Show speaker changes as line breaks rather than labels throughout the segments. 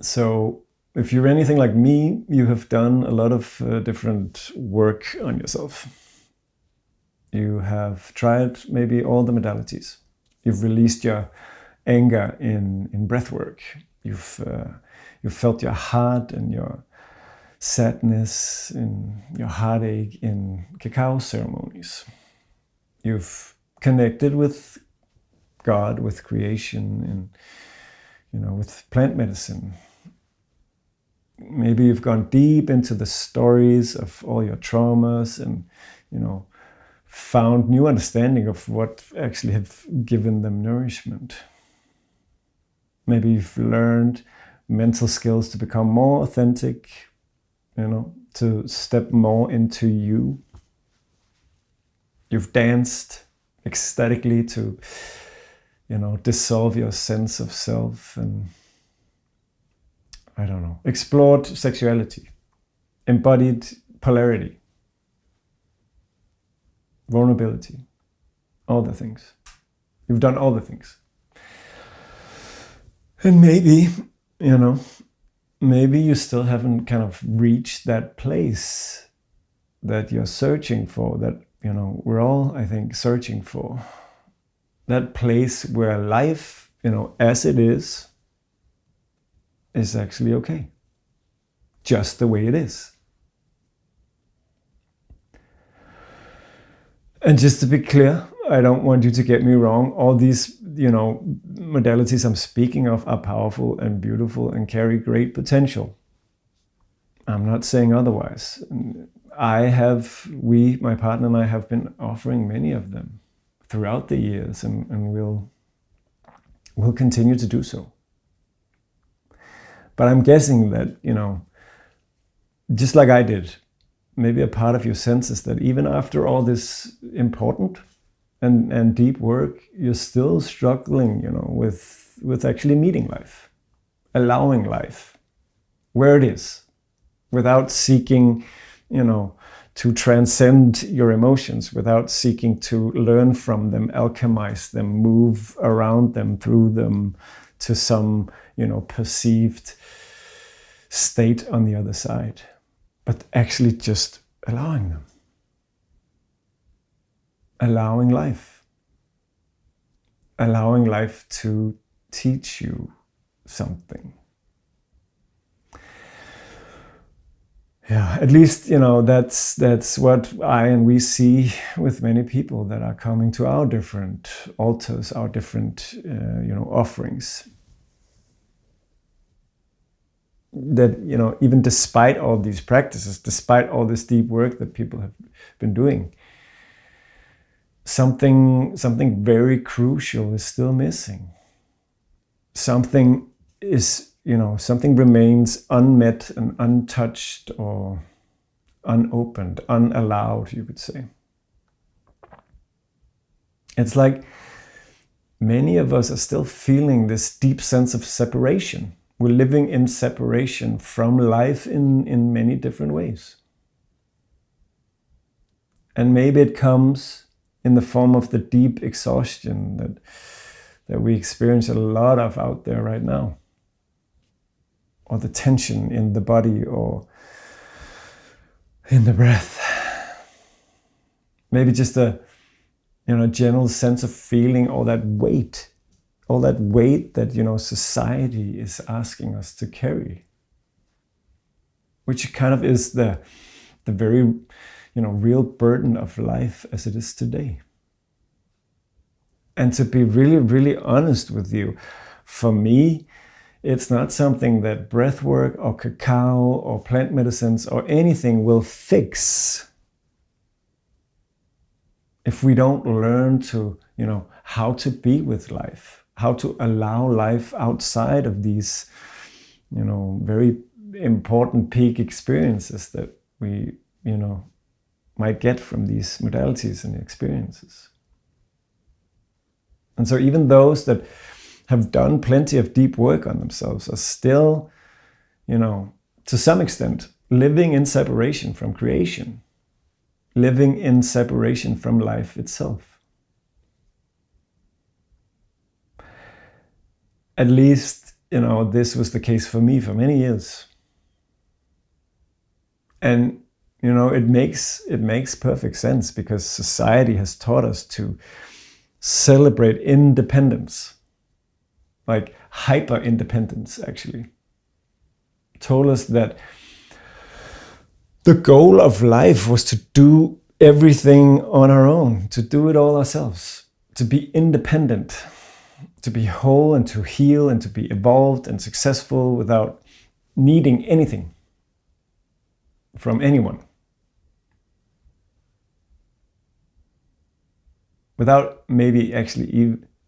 So if you're anything like me, you have done a lot of different work on yourself. You have tried maybe all the modalities. You've released your anger in breathwork. You've felt your heart and your sadness and your heartache in cacao ceremonies. You've connected with God, with creation, and with plant medicine. Maybe you've gone deep into the stories of all your traumas and found new understanding of what actually have given them nourishment. Maybe you've learned mental skills to become more authentic, to step more into you. You've danced ecstatically to, dissolve your sense of self and, explored sexuality, embodied polarity, vulnerability, all the things. You've done all the things. And maybe, maybe you still haven't kind of reached that place that you're searching for, that, we're all, I think, searching for. That place where life, as it is actually okay. Just the way it is. And just to be clear, I don't want you to get me wrong. All these, modalities I'm speaking of are powerful and beautiful and carry great potential. I'm not saying otherwise. My partner and I have been offering many of them throughout the years, and we'll continue to do so. But I'm guessing that, just like I did, maybe a part of your sense is that even after all this important and deep work, you're still struggling, with actually meeting life, allowing life where it is, without seeking, to transcend your emotions, without seeking to learn from them, alchemize them, move around them, through them to some, perceived state on the other side, but actually just allowing them. Allowing life to teach you something. Yeah, at least, that's what we see with many people that are coming to our different altars, our different, offerings. That, even despite all these practices, despite all this deep work that people have been doing, something very crucial is still missing. Something remains unmet and untouched or unopened, unallowed, you could say. It's like many of us are still feeling this deep sense of separation. We're living in separation from life in many different ways. And maybe it comes in the form of the deep exhaustion that we experience a lot of out there right now. Or the tension in the body or in the breath. Maybe just a general sense of feeling all that weight that society is asking us to carry, which kind of is the very real burden of life as it is today. And to be really, really honest with you, for me, it's not something that breathwork or cacao or plant medicines or anything will fix if we don't learn to, how to be with life, how to allow life outside of these, very important peak experiences that we, might get from these modalities and experiences. And so even those that have done plenty of deep work on themselves are still, to some extent, living in separation from creation, living in separation from life itself. At least, this was the case for me for many years. And it makes perfect sense, because society has taught us to celebrate independence, like hyper independence, actually. Told us that the goal of life was to do everything on our own, to do it all ourselves, to be independent, to be whole and to heal and to be evolved and successful without needing anything from anyone. Without maybe actually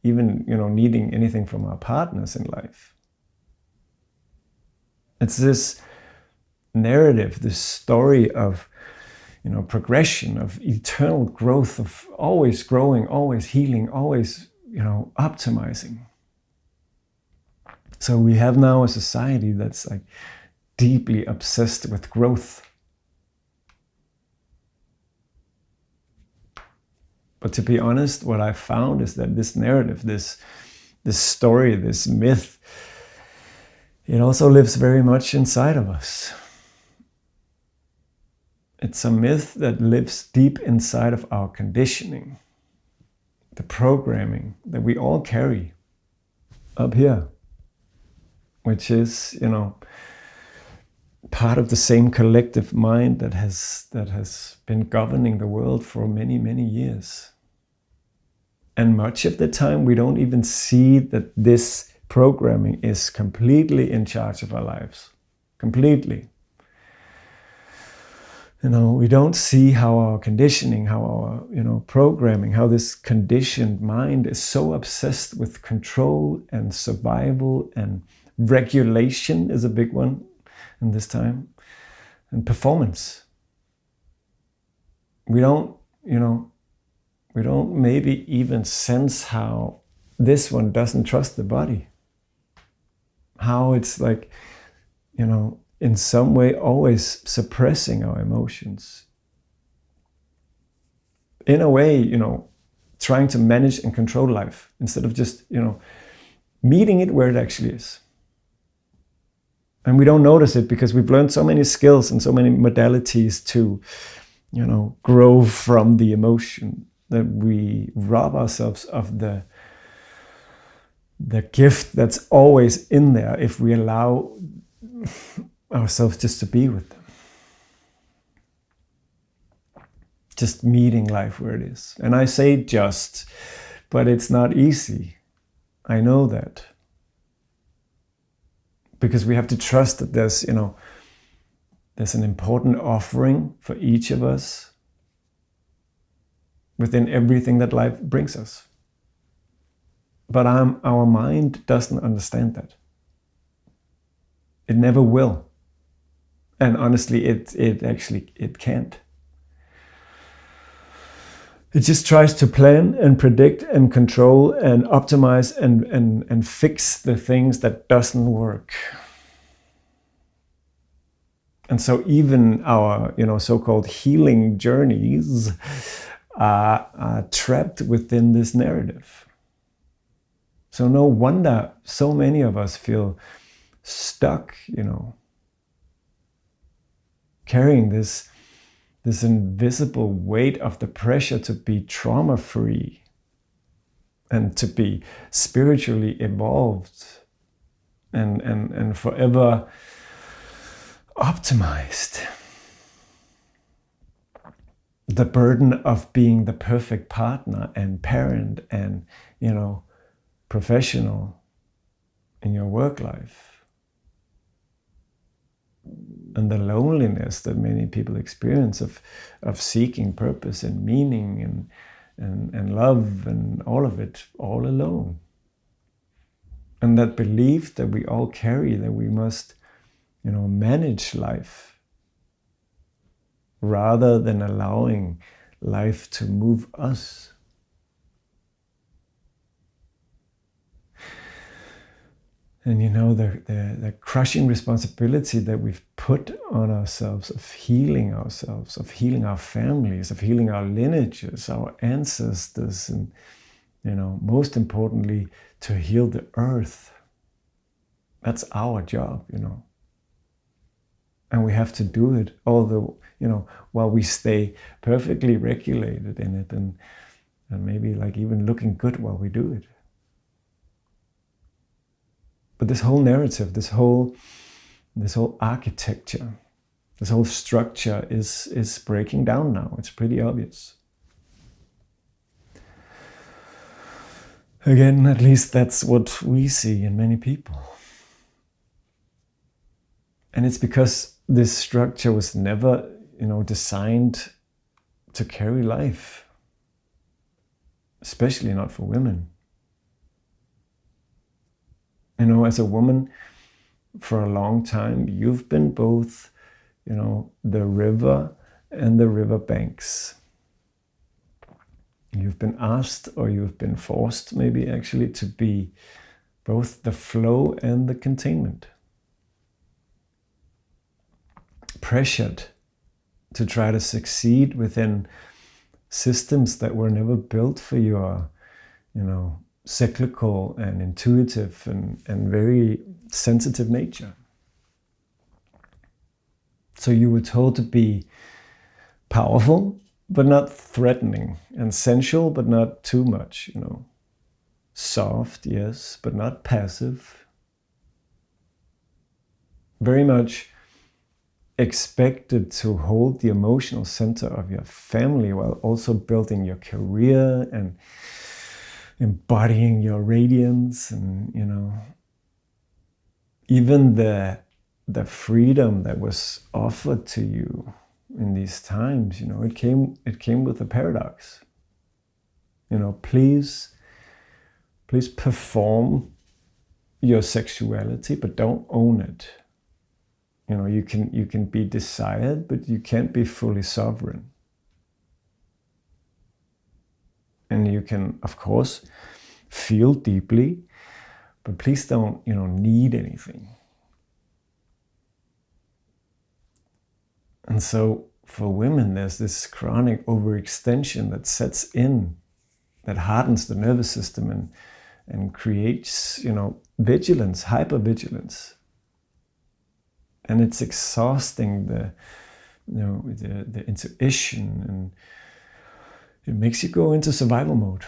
even needing anything from our partners in life. It's this narrative, this story of progression, of eternal growth, of always growing, always healing, always optimizing. So we have now a society that's like deeply obsessed with growth. But to be honest, what I found is that this narrative, this story, this myth, it also lives very much inside of us. It's a myth that lives deep inside of our conditioning, the programming that we all carry up here, which is, part of the same collective mind that has been governing the world for many, many years. And much of the time, we don't even see that this programming is completely in charge of our lives. Completely. We don't see how our conditioning, how our, programming, how this conditioned mind is so obsessed with control and survival, and regulation is a big one in this time, and performance. We don't maybe even sense how this one doesn't trust the body. How it's like, in some way always suppressing our emotions. In a way, trying to manage and control life instead of just, meeting it where it actually is. And we don't notice it because we've learned so many skills and so many modalities to, grow from the emotion, that we rob ourselves of the gift that's always in there if we allow ourselves just to be with them. Just meeting life where it is. And I say just, but it's not easy. I know that. Because we have to trust that there's an important offering for each of us within everything that life brings us. But our mind doesn't understand that. It never will. And honestly, it can't. It just tries to plan and predict and control and optimize and fix the things that doesn't work. And so even our, so-called healing journeys are trapped within this narrative. So no wonder so many of us feel stuck, carrying this invisible weight of the pressure to be trauma-free and to be spiritually evolved and forever optimized. The burden of being the perfect partner and parent and, professional in your work life. And the loneliness that many people experience of seeking purpose and meaning and love and all of it, all alone. And that belief that we all carry, that we must, manage life rather than allowing life to move us. And the crushing responsibility that we've put on ourselves of healing our families, of healing our lineages, our ancestors, and most importantly, to heal the earth. That's our job, And we have to do it while we stay perfectly regulated in it and maybe like even looking good while we do it. But this whole narrative, this whole architecture, this whole structure is breaking down now. It's pretty obvious. Again, at least that's what we see in many people. And it's because this structure was never, designed to carry life, especially not for women. As a woman, for a long time, you've been both, the river and the river banks. You've been asked, or you've been forced maybe actually, to be both the flow and the containment. Pressured to try to succeed within systems that were never built for your, cyclical and intuitive and very sensitive nature. So you were told to be powerful, but not threatening, and sensual, but not too much, Soft, yes, but not passive. Very much expected to hold the emotional center of your family while also building your career and embodying your radiance, and even the freedom that was offered to you in these times, it came with a paradox. Please perform your sexuality, but don't own it. You can be desired, but you can't be fully sovereign. And you can, of course, feel deeply, but please don't, need anything. And so for women, there's this chronic overextension that sets in, that hardens the nervous system and creates, vigilance, hypervigilance. And it's exhausting the intuition, and it makes you go into survival mode.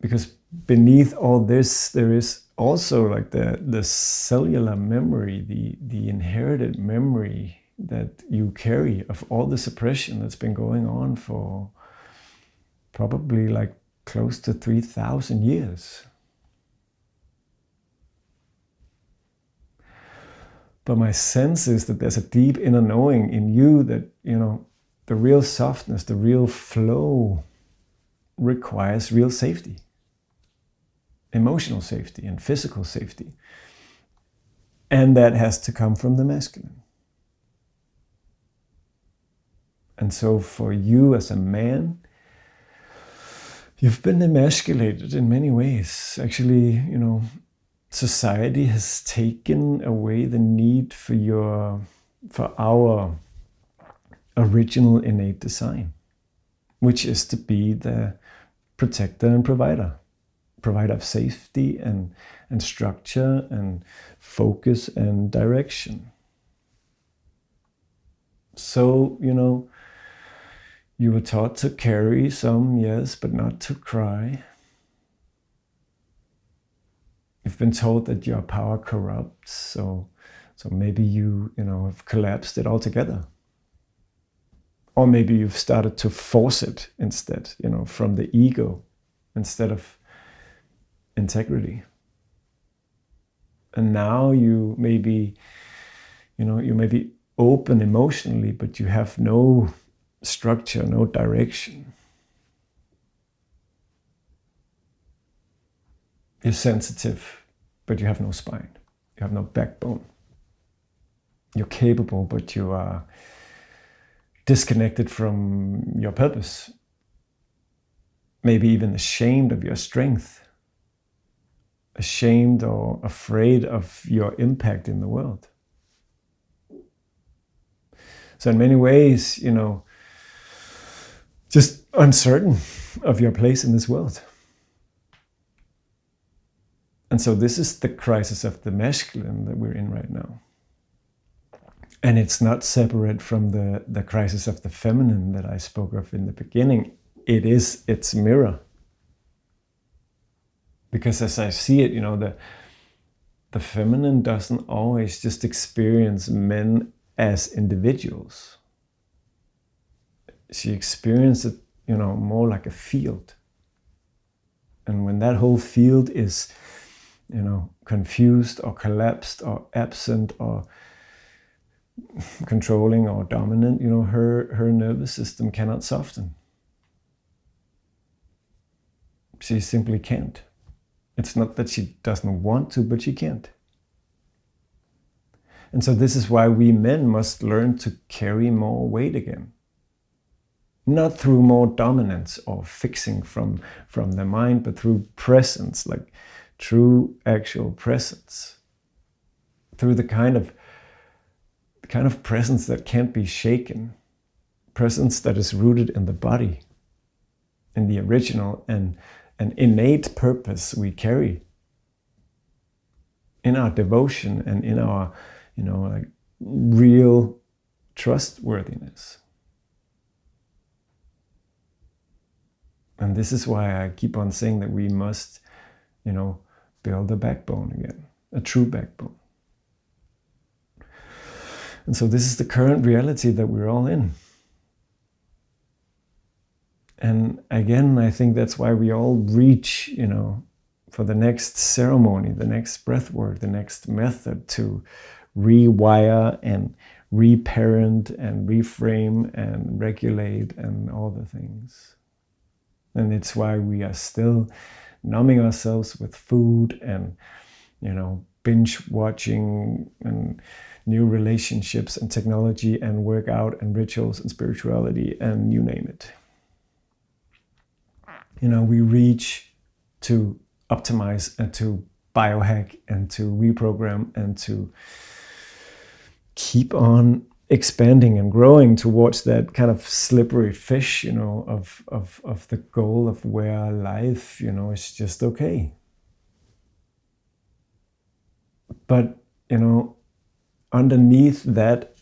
Because beneath all this, there is also like the cellular memory, the inherited memory that you carry of all the suppression that's been going on for probably like close to 3,000 years. But my sense is that there's a deep inner knowing in you that, the real softness, the real flow requires real safety. Emotional safety and physical safety. And that has to come from the masculine. And so for you as a man, you've been emasculated in many ways. Actually, society has taken away the need for our original innate design, which is to be the protector and provider of safety and structure and focus and direction. So, you were taught to carry some, yes, but not to cry. You've been told that your power corrupts, so maybe you have collapsed it altogether. Or maybe you've started to force it instead, from the ego instead of integrity. And now you may be open emotionally, but you have no structure, no direction. You're sensitive, but you have no spine. You have no backbone. You're capable, but you are disconnected from your purpose. Maybe even ashamed of your strength. Ashamed or afraid of your impact in the world. So in many ways, just uncertain of your place in this world. And so this is the crisis of the masculine that we're in right now. And it's not separate from the crisis of the feminine that I spoke of in the beginning. It is its mirror. Because as I see it, the feminine doesn't always just experience men as individuals. She experiences it, more like a field. And when that whole field is, confused or collapsed or absent or controlling or dominant, her nervous system cannot soften. She simply can't. It's not that she doesn't want to, but she can't. And so this is why we men must learn to carry more weight again. Not through more dominance or fixing from the mind, but through presence, like true actual presence. Through the kind of presence that can't be shaken. Presence that is rooted in the body, in the original and an innate purpose we carry in our devotion and in our, real trustworthiness. And this is why I keep on saying that we must, build a backbone again, a true backbone. And so this is the current reality that we're all in. And again, I think that's why we all reach, for the next ceremony, the next breathwork, the next method to rewire and reparent and reframe and regulate and all the things. And it's why we are still numbing ourselves with food and, binge watching and new relationships and technology and workout and rituals and spirituality and you name it. We reach to optimize and to biohack and to reprogram and to keep on expanding and growing towards that kind of slippery fish, of the goal of where life, is just okay. But, underneath that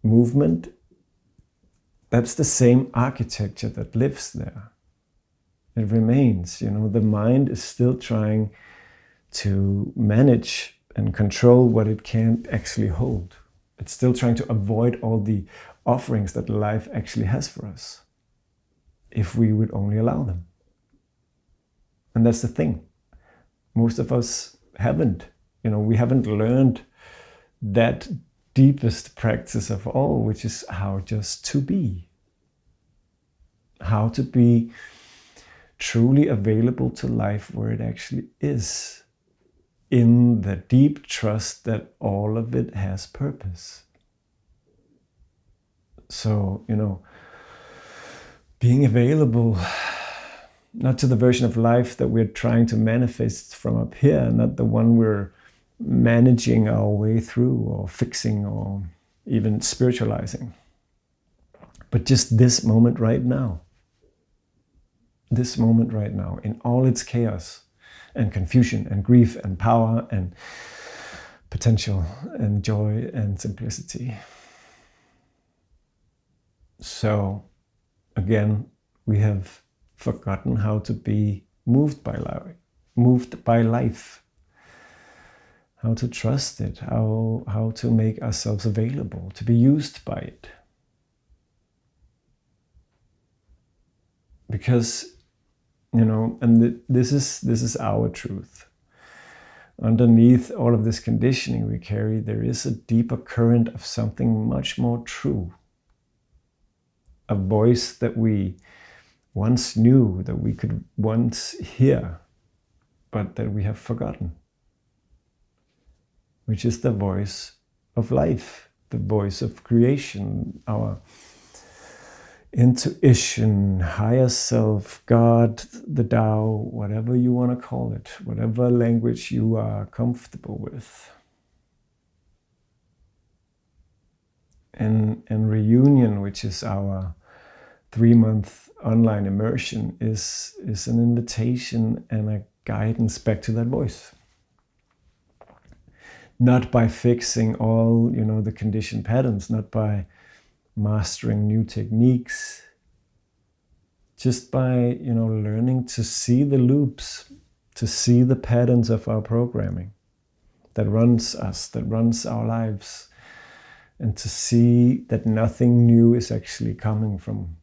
movement, that's the same architecture that lives there. It remains, the mind is still trying to manage and control what it can't actually hold. It's still trying to avoid all the offerings that life actually has for us, if we would only allow them. And that's the thing. Most of us haven't. We haven't learned that deepest practice of all, which is how just to be. How to be truly available to life where it actually is, in the deep trust that all of it has purpose. So, being available, not to the version of life that we're trying to manifest from up here, not the one we're managing our way through or fixing or even spiritualizing, but just this moment right now. This moment right now, in all its chaos and confusion and grief and power and potential and joy and simplicity. So, again, we have forgotten how to be moved by life, how to trust it, how to make ourselves available, to be used by it. Because this is our truth. Underneath all of this conditioning we carry, there is a deeper current of something much more true. A voice that we once knew, that we could once hear, but that we have forgotten. Which is the voice of life, the voice of creation, our intuition, higher self, God, the Tao, whatever you want to call it, whatever language you are comfortable with. And Reunion, which is our 3-month online immersion, is an invitation and a guidance back to that voice. not by fixing all, the conditioned patterns, not by mastering new techniques, just by, learning to see the loops, to see the patterns of our programming that runs us, that runs our lives, and to see that nothing new is actually coming from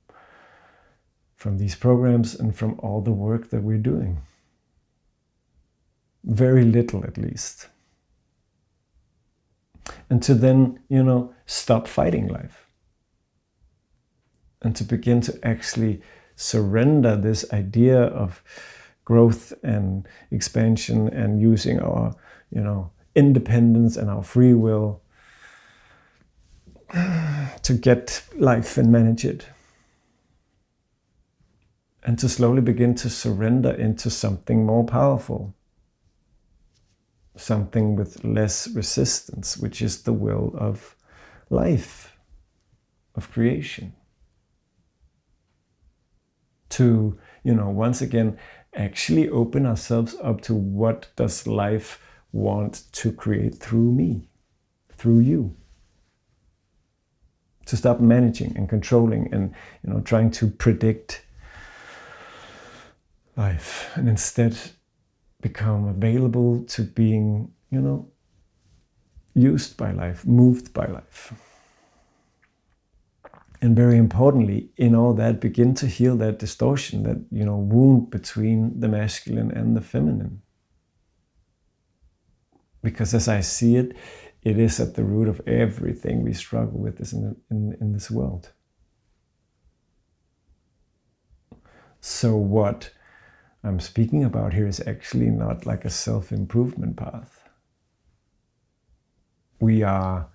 these programs and from all the work that we're doing. Very little, at least. And to then, stop fighting life. And to begin to actually surrender this idea of growth and expansion and using our, independence and our free will to get life and manage it. And to slowly begin to surrender into something more powerful. Something with less resistance, which is the will of life, of creation. To, once again, actually open ourselves up to what does life want to create through me, through you. To stop managing and controlling and, trying to predict life, and instead become available to being, used by life, moved by life. And very importantly, in all that, begin to heal that distortion, that, wound between the masculine and the feminine. Because as I see it, it is at the root of everything we struggle with in this world. So what I'm speaking about here is actually not like a self-improvement path. We are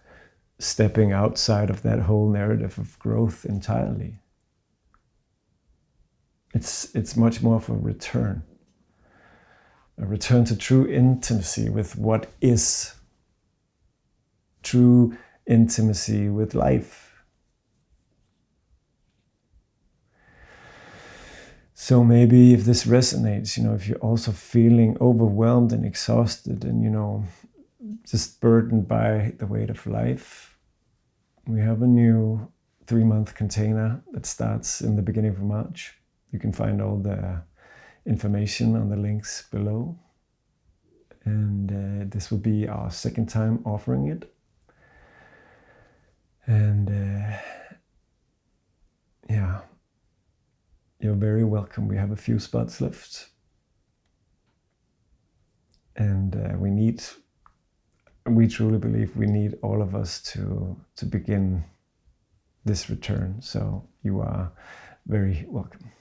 stepping outside of that whole narrative of growth entirely. It's much more of a return to true intimacy with what is, true intimacy with life. So maybe if this resonates, if you're also feeling overwhelmed and exhausted and, just burdened by the weight of life, we have a new 3-month container that starts in the beginning of March. You can find all the information on the links below. And this will be our second time offering it. And you're very welcome. We have a few spots left. And we truly believe we need all of us to begin this return. So you are very welcome.